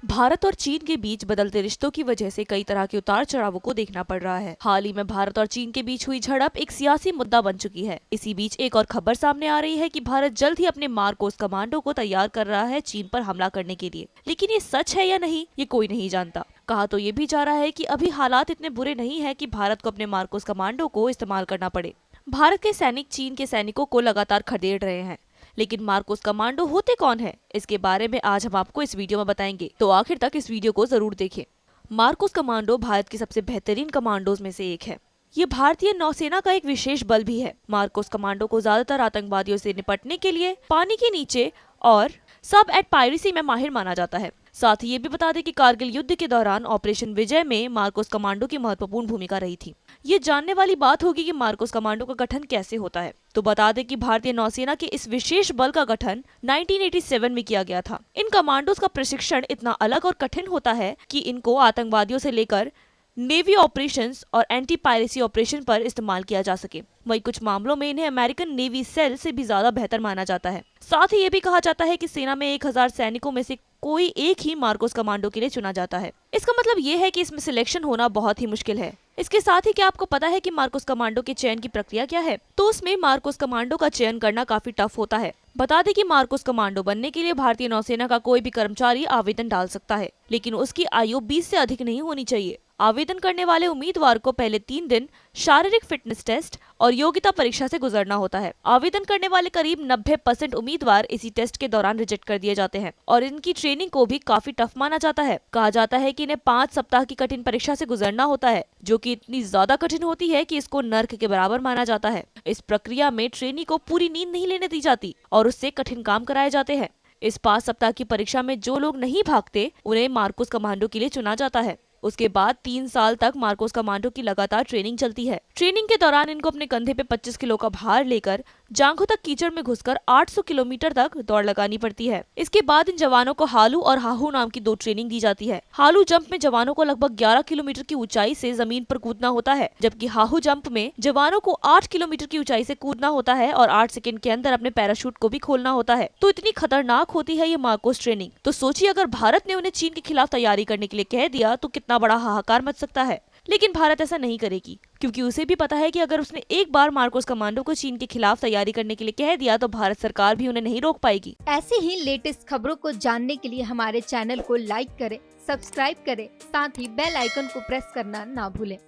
भारत और चीन के बीच बदलते रिश्तों की वजह से कई तरह के उतार चढ़ावों को देखना पड़ रहा है। हाल ही में भारत और चीन के बीच हुई झड़प एक सियासी मुद्दा बन चुकी है। इसी बीच एक और खबर सामने आ रही है कि भारत जल्द ही अपने मार्कोस कमांडो को तैयार कर रहा है चीन पर हमला करने के लिए। लेकिन ये सच है या नहीं, ये कोई नहीं जानता। कहा तो ये भी जा रहा है कि अभी हालात इतने बुरे नहीं है कि भारत को अपने मार्कोस कमांडो को इस्तेमाल करना पड़े। भारत के सैनिक चीन के सैनिकों को लगातार खदेड़ रहे हैं, लेकिन मार्कोस कमांडो होते कौन है, इसके बारे में आज हम आपको इस वीडियो में बताएंगे, तो आखिर तक इस वीडियो को जरूर देखें। मार्कोस कमांडो भारत की सबसे बेहतरीन कमांडोज में से एक है। ये भारतीय नौसेना का एक विशेष बल भी है। मार्कोस कमांडो को ज्यादातर आतंकवादियों से निपटने के लिए पानी के नीचे और सब एट पायरेसी में माहिर माना जाता है। साथ ही ये भी बता दें कि कारगिल युद्ध के दौरान ऑपरेशन विजय में मार्कोस कमांडो की महत्वपूर्ण भूमिका रही थी। ये जानने वाली बात होगी कि मार्कोस कमांडो का गठन कैसे होता है। तो बता दें कि भारतीय नौसेना के इस विशेष बल का गठन 1987 में किया गया था। इन कमांडोज का प्रशिक्षण इतना अलग और कठिन होता है कि इनको आतंकवादियों से लेकर नेवी ऑपरेशंस और एंटी पायरेसी ऑपरेशन पर इस्तेमाल किया जा सके। वहीं कुछ मामलों में इन्हें अमेरिकन नेवी सेल से भी ज्यादा बेहतर माना जाता है। साथ ही ये भी कहा जाता है कि सेना में 1000 सैनिकों में से कोई एक ही मार्कोस कमांडो के लिए चुना जाता है। इसका मतलब ये है कि इसमें सिलेक्शन होना बहुत ही मुश्किल है। इसके साथ ही क्या आपको पता है कि मार्कोस कमांडो के चयन की प्रक्रिया क्या है? तो उसमें मार्कोस कमांडो का चयन करना काफी टफ होता है। बता दें कि मार्कोस कमांडो बनने के लिए भारतीय नौसेना का कोई भी कर्मचारी आवेदन डाल सकता है, लेकिन उसकी आयु 20 से अधिक नहीं होनी चाहिए। आवेदन करने वाले उम्मीदवार को पहले 3 दिन शारीरिक फिटनेस टेस्ट और योग्यता परीक्षा से गुजरना होता है। आवेदन करने वाले करीब 90% उम्मीदवार इसी टेस्ट के दौरान रिजेक्ट कर दिए जाते हैं और इनकी ट्रेनिंग को भी काफी टफ माना जाता है। कहा जाता है कि इन्हें 5 सप्ताह की कठिन परीक्षा से गुजरना होता है, जो कि इतनी ज्यादा कठिन होती है कि इसको नर्क के बराबर माना जाता है। इस प्रक्रिया में ट्रेनी को पूरी नींद नहीं लेने दी जाती और उससे कठिन काम कराए जाते हैं। इस 5 सप्ताह की परीक्षा में जो लोग नहीं भागते उन्हें मार्कोस कमांडो के लिए चुना जाता है। उसके बाद 3 साल तक मार्कोस कमांडो की लगातार ट्रेनिंग चलती है। ट्रेनिंग के दौरान इनको अपने कंधे पे 25 किलो का भार लेकर जांघों तक कीचड़ में घुसकर 800 किलोमीटर तक दौड़ लगानी पड़ती है। इसके बाद इन जवानों को हालू और हाहू नाम की 2 ट्रेनिंग दी जाती है। हालू जंप में जवानों को लगभग 11 किलोमीटर की ऊंचाई से जमीन पर कूदना होता है, जबकि हाहू जंप में जवानों को 8 किलोमीटर की ऊंचाई से कूदना होता है और 8 सेकंड के अंदर अपने पैराशूट को भी खोलना होता है। तो इतनी खतरनाक होती है ये मार्कोस ट्रेनिंग। तो सोचिए, अगर भारत ने उन्हें चीन के खिलाफ तैयारी करने के लिए कह दिया तो कितना बड़ा हाहाकार मच सकता है। लेकिन भारत ऐसा नहीं करेगी, क्योंकि उसे भी पता है कि अगर उसने एक बार मार्कोस कमांडो को चीन के खिलाफ तैयारी करने के लिए कह दिया तो भारत सरकार भी उन्हें नहीं रोक पाएगी। ऐसी ही लेटेस्ट खबरों को जानने के लिए हमारे चैनल को लाइक करें, सब्सक्राइब करें, साथ ही बेल आइकन को प्रेस करना ना भूलें।